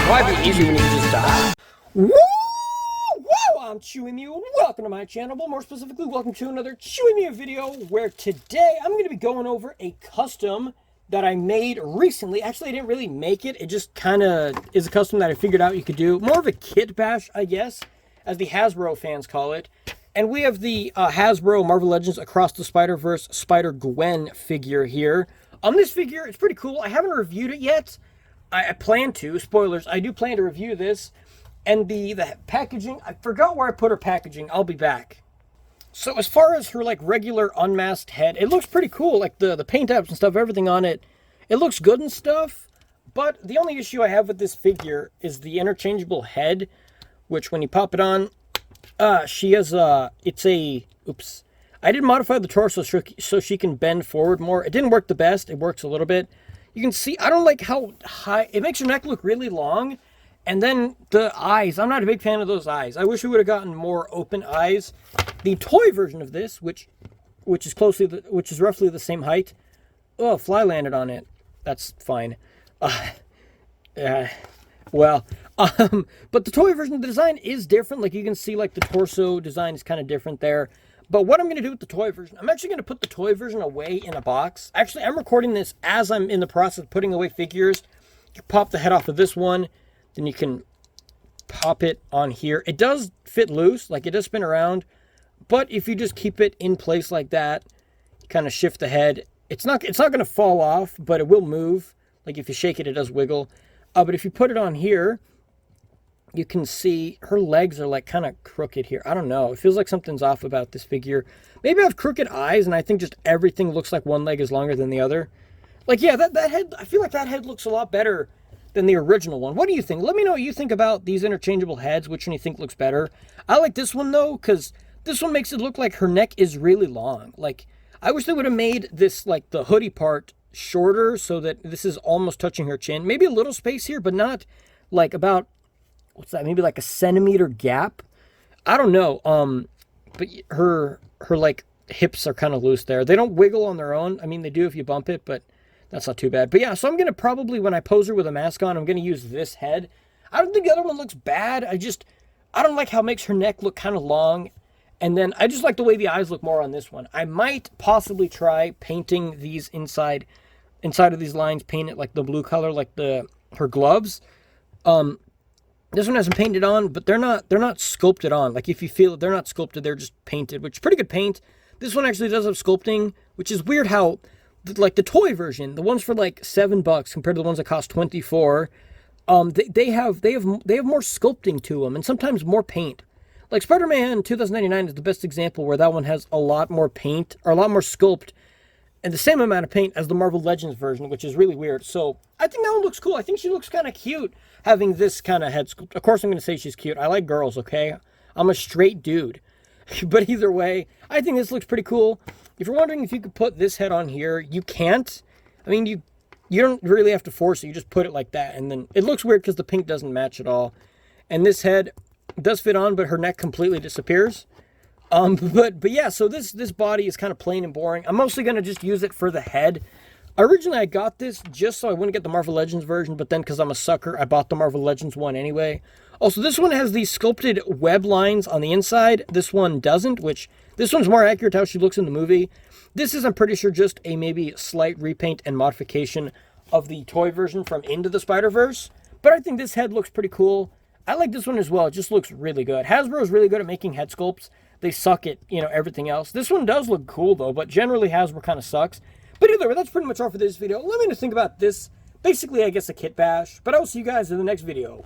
Why be easy when you can just die? Woo! Woo! I'm Chewy Mew. Welcome to my channel, but more specifically, welcome to another Chewy Mew video, where today I'm going to be going over a custom that I made recently. Actually, I didn't really make it. It just kind of is a custom that I figured out you could do. More of a kit bash, I guess, as the Hasbro fans call it. And we have the Hasbro Marvel Legends Across the Spider-Verse Spider-Gwen figure here. This figure, it's pretty cool. I haven't reviewed it yet. I plan to. Spoilers, I do plan to review this. And the packaging, I forgot where I put her packaging. I'll be back. So as far as her like regular unmasked head, it looks pretty cool. Like the paint apps and stuff, everything on it, it looks good and stuff. But the only issue I have with this figure is the interchangeable head, which when you pop it on, she has oops. I did modify the torso so she can bend forward more. It didn't work the best. It works a little bit. You can see, I don't like how high, it makes her neck look really long. And then the eyes, I'm not a big fan of those eyes. I wish we would have gotten more open eyes. The toy version of this, which is roughly the same height. Oh, a fly landed on it. That's fine. But the toy version of the design is different. Like you can see, like the torso design is kind of different there. But what I'm going to do with the toy version, I'm actually going to put the toy version away in a box. Actually, I'm recording this as I'm in the process of putting away figures. You pop the head off of this one, then you can pop it on here. It does fit loose, like it does spin around. But if you just keep it in place like that, you kind of shift the head. It's not going to fall off, but it will move. Like if you shake it, it does wiggle. But if you put it on here, you can see her legs are like kind of crooked here. I don't know. It feels like something's off about this figure. Maybe I have crooked eyes and I think just everything looks like one leg is longer than the other. Like, yeah, that head, I feel like that head looks a lot better than the original one. What do you think? Let me know what you think about these interchangeable heads. Which one you think looks better? I like this one though, because this one makes it look like her neck is really long. Like, I wish they would have made this, like the hoodie part shorter so that this is almost touching her chin. Maybe a little space here, but not like about, what's that? Maybe like a centimeter gap. I don't know. But her like hips are kind of loose there. They don't wiggle on their own. I mean, they do if you bump it, but that's not too bad. But yeah, so I'm going to probably, when I pose her with a mask on, I'm going to use this head. I don't think the other one looks bad. I don't like how it makes her neck look kind of long. And then I just like the way the eyes look more on this one. I might possibly try painting these inside of these lines, paint it like the blue color, like her gloves. This one hasn't painted on, but they're not sculpted on. Like if you feel it, they're not sculpted, they're just painted, which is pretty good paint. This one actually does have sculpting, which is weird how, like the toy version, the ones for like $7 compared to the ones that cost $24, they have more sculpting to them and sometimes more paint. Like Spider-Man 2099 is the best example where that one has a lot more paint or a lot more sculpt and the same amount of paint as the Marvel Legends version, which is really weird. So I think that one looks cool. I think she looks kind of cute having this kind of head sculpt. Of course, I'm going to say she's cute. I like girls, okay? I'm a straight dude. But either way, I think this looks pretty cool. If you're wondering if you could put this head on here, you can't. I mean, you don't really have to force it. You just put it like that. And then it looks weird because the pink doesn't match at all. And this head does fit on, but her neck completely disappears. But yeah, so this body is kind of plain and boring. I'm mostly going to just use it for the head. Originally, I got this just so I wouldn't get the Marvel Legends version, but then because I'm a sucker, I bought the Marvel Legends one anyway. Also, this one has these sculpted web lines on the inside. This one doesn't, which this one's more accurate to how she looks in the movie. This is, I'm pretty sure, just a maybe slight repaint and modification of the toy version from Into the Spider-Verse. But I think this head looks pretty cool. I like this one as well. It just looks really good. Hasbro is really good at making head sculpts. They suck at, everything else. This one does look cool, though, but generally Hasbro kind of sucks. But either way, that's pretty much all for this video. Let me know think about this. Basically, I guess, a kit bash. But I will see you guys in the next video.